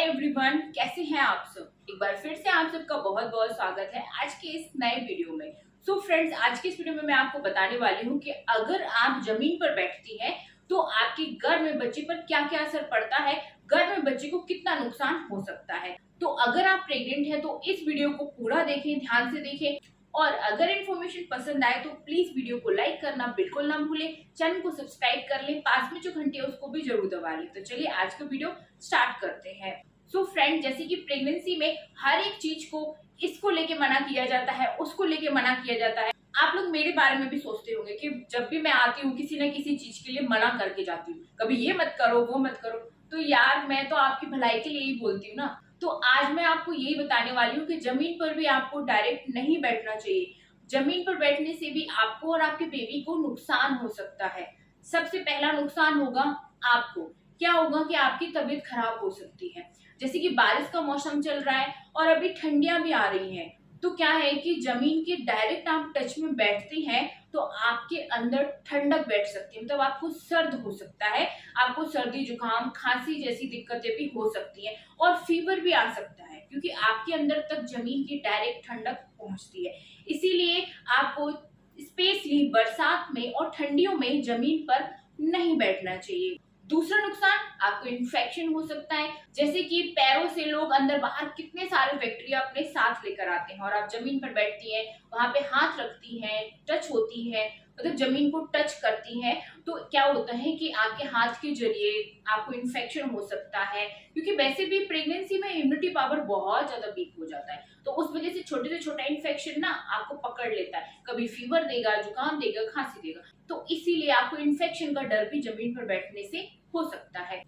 Everyone, कैसे हैं आप सब। एक बार फिर से आप सबका बहुत बहुत स्वागत है आज के इस नए वीडियो में। सो फ्रेंड्स, आज की इस वीडियो में मैं आपको बताने वाली हूँ कि अगर आप जमीन पर बैठती हैं तो आपके गर्भ में बच्चे पर क्या क्या असर पड़ता है, गर्भ में बच्चे को कितना नुकसान हो सकता है। तो अगर आप प्रेग्नेंट हैं तो इस वीडियो को पूरा देखें, ध्यान से देखें। और अगर इन्फॉर्मेशन पसंद आए तो प्लीज वीडियो को लाइक करना बिल्कुल ना भूलें, चैनल को सब्सक्राइब कर लें, पास में जो घंटी है उसको भी जरूर दबा लें। तो चलिए आज का वीडियो स्टार्ट करते हैं। सो फ्रेंड, जैसे कि प्रेगनेंसी में हर एक चीज को इसको लेके मना किया जाता है, उसको लेके मना किया जाता है। आप लोग मेरे बारे में भी सोचते होंगे कि जब भी मैं आती हूँ किसी न किसी चीज के लिए मना करके जाती हूँ, कभी ये मत करो वो मत करो। तो यार, मैं तो आपकी भलाई के लिए ही बोलती हूँ ना। तो आज मैं आपको यही बताने वाली हूँ कि जमीन पर भी आपको डायरेक्ट नहीं बैठना चाहिए। जमीन पर बैठने से भी आपको और आपके बेबी को नुकसान हो सकता है। सबसे पहला नुकसान होगा आपको। क्या होगा कि आपकी तबीयत खराब हो सकती है। जैसे कि बारिश का मौसम चल रहा है और अभी ठंडियां भी आ रही हैं, तो क्या है कि जमीन के डायरेक्ट आप टच में बैठती हैं तो आपके अंदर ठंडक बैठ सकती है, मतलब आपको सर्द हो सकता है। आपको सर्दी जुकाम खांसी जैसी दिक्कतें भी हो सकती हैं और फीवर भी आ सकता है, क्योंकि आपके अंदर तक जमीन की डायरेक्ट ठंडक पहुंचती है। इसीलिए आपको स्पेशली बरसात में और ठंडियों में जमीन पर नहीं बैठना चाहिए। दूसरा नुकसान, आपको इन्फेक्शन हो सकता है। जैसे कि पैरों से लोग अंदर बाहर कितने सारे बैक्टीरिया अपने साथ लेकर आते हैं, और आप जमीन पर बैठती हैं, वहां पे हाथ रखती हैं, टच होती हैं, मतलब जमीन को टच करती हैं, तो क्या होता है कि आपके हाथ के जरिए आपको इन्फेक्शन हो सकता है। क्योंकि वैसे भी प्रेगनेंसी में इम्यूनिटी पावर बहुत ज्यादा वीक हो जाता है, तो उस वजह से छोटे से छोटा इन्फेक्शन ना आपको पकड़ लेता है। कभी फीवर देगा, जुकाम देगा, खांसी देगा, तो इसीलिए आपको इन्फेक्शन का डर भी जमीन पर बैठने से हो सकता है।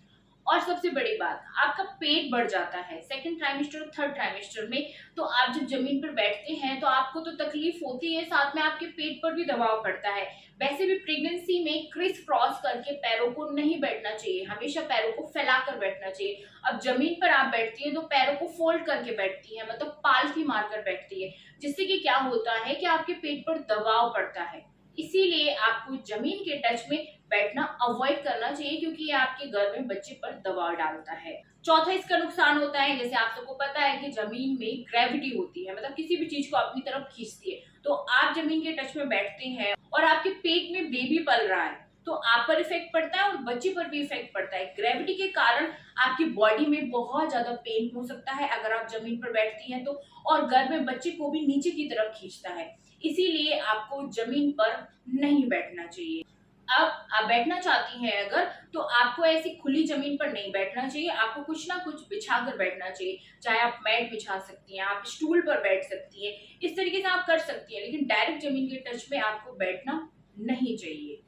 और सबसे बड़ी बात, आपका पेट बढ़ जाता है सेकंड ट्राइमेस्टर और थर्ड ट्राइमेस्टर में। तो आप जब जमीन पर बैठते हैं तो आपको तो तकलीफ होती है, साथ में आपके पेट पर भी दबाव पड़ता है। वैसे भी प्रेगनेंसी में क्रिस क्रॉस करके पैरों को नहीं बैठना चाहिए, हमेशा पैरों को फैलाकर बैठना चाहिए। अब जमीन पर आप बैठती है तो पैरों को फोल्ड करके बैठती है, मतलब पालथी मारकर बैठती है, जिससे कि क्या होता है कि आपके पेट पर दबाव पड़ता है। इसीलिए आपको जमीन के टच में बैठना अवॉइड करना चाहिए, क्योंकि ये आपके गर्भ में बच्चे पर दबाव डालता है। चौथा इसका नुकसान होता है, जैसे आप सबको पता है कि जमीन में ग्रेविटी होती है, मतलब किसी भी चीज को अपनी तरफ खींचती है। तो आप जमीन के टच में बैठते हैं और आपके पेट में बेबी पल रहा है, तो आप पर इफेक्ट पड़ता है और बच्चे पर भी इफेक्ट पड़ता है। ग्रेविटी के कारण आपकी बॉडी में बहुत ज्यादा पेन हो सकता है अगर आप जमीन पर बैठती हैं तो, और गर्भ में बच्चे को भी नीचे की तरफ खींचता है। इसीलिए आपको जमीन पर नहीं बैठना चाहिए। अब आप बैठना चाहती हैं अगर, तो आपको ऐसी खुली जमीन पर नहीं बैठना चाहिए, आपको कुछ ना कुछ बिछाकर बैठना चाहिए। चाहे आप मैट बिछा सकती हैं, आप स्टूल पर बैठ सकती हैं, इस तरीके से आप कर सकती हैं, लेकिन डायरेक्ट जमीन के टच में आपको बैठना नहीं चाहिए।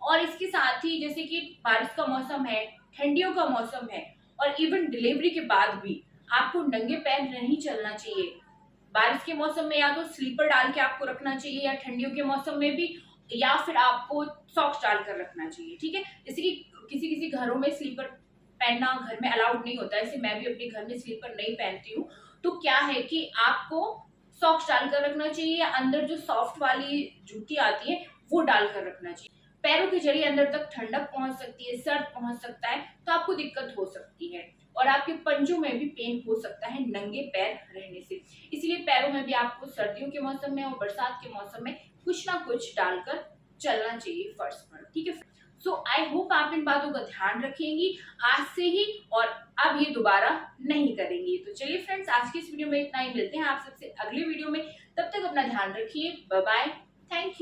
और इसके साथ ही जैसे कि बारिश का मौसम है, ठंडियों का मौसम है, और इवन डिलीवरी के बाद भी आपको नंगे पैर नहीं चलना चाहिए। बारिश के मौसम में या तो स्लीपर डाल के आपको रखना चाहिए, या ठंडियों के मौसम में भी, या फिर आपको सॉक्स डालकर रखना चाहिए। ठीक है, जैसे कि किसी किसी घरों में स्लीपर पहनना घर में अलाउड नहीं होता है, जैसे मैं भी अपने घर में स्लीपर नहीं पहनती हूँ। तो क्या है कि आपको सॉक्स डालकर रखना चाहिए, या अंदर जो सॉफ्ट वाली जूती आती है वो डालकर रखना चाहिए। पैरों के जरिए अंदर तक ठंडक पहुंच सकती है, सर्द पहुंच सकता है, तो आपको दिक्कत हो सकती है, और आपके पंजों में भी पेन हो सकता है नंगे पैर रहने से। इसलिए पैरों में भी आपको सर्दियों के मौसम में और बरसात के मौसम में कुछ ना कुछ डालकर चलना चाहिए फर्श पर। ठीक है, सो आई होप आप इन बातों का ध्यान रखेंगी आज से ही, और अब ये दोबारा नहीं करेंगी। तो चलिए फ्रेंड्स, आज की इस वीडियो में इतना ही, मिलते हैं आप सबसे अगले वीडियो में। तब तक अपना ध्यान रखिए, बाय बाय, थैंक यू।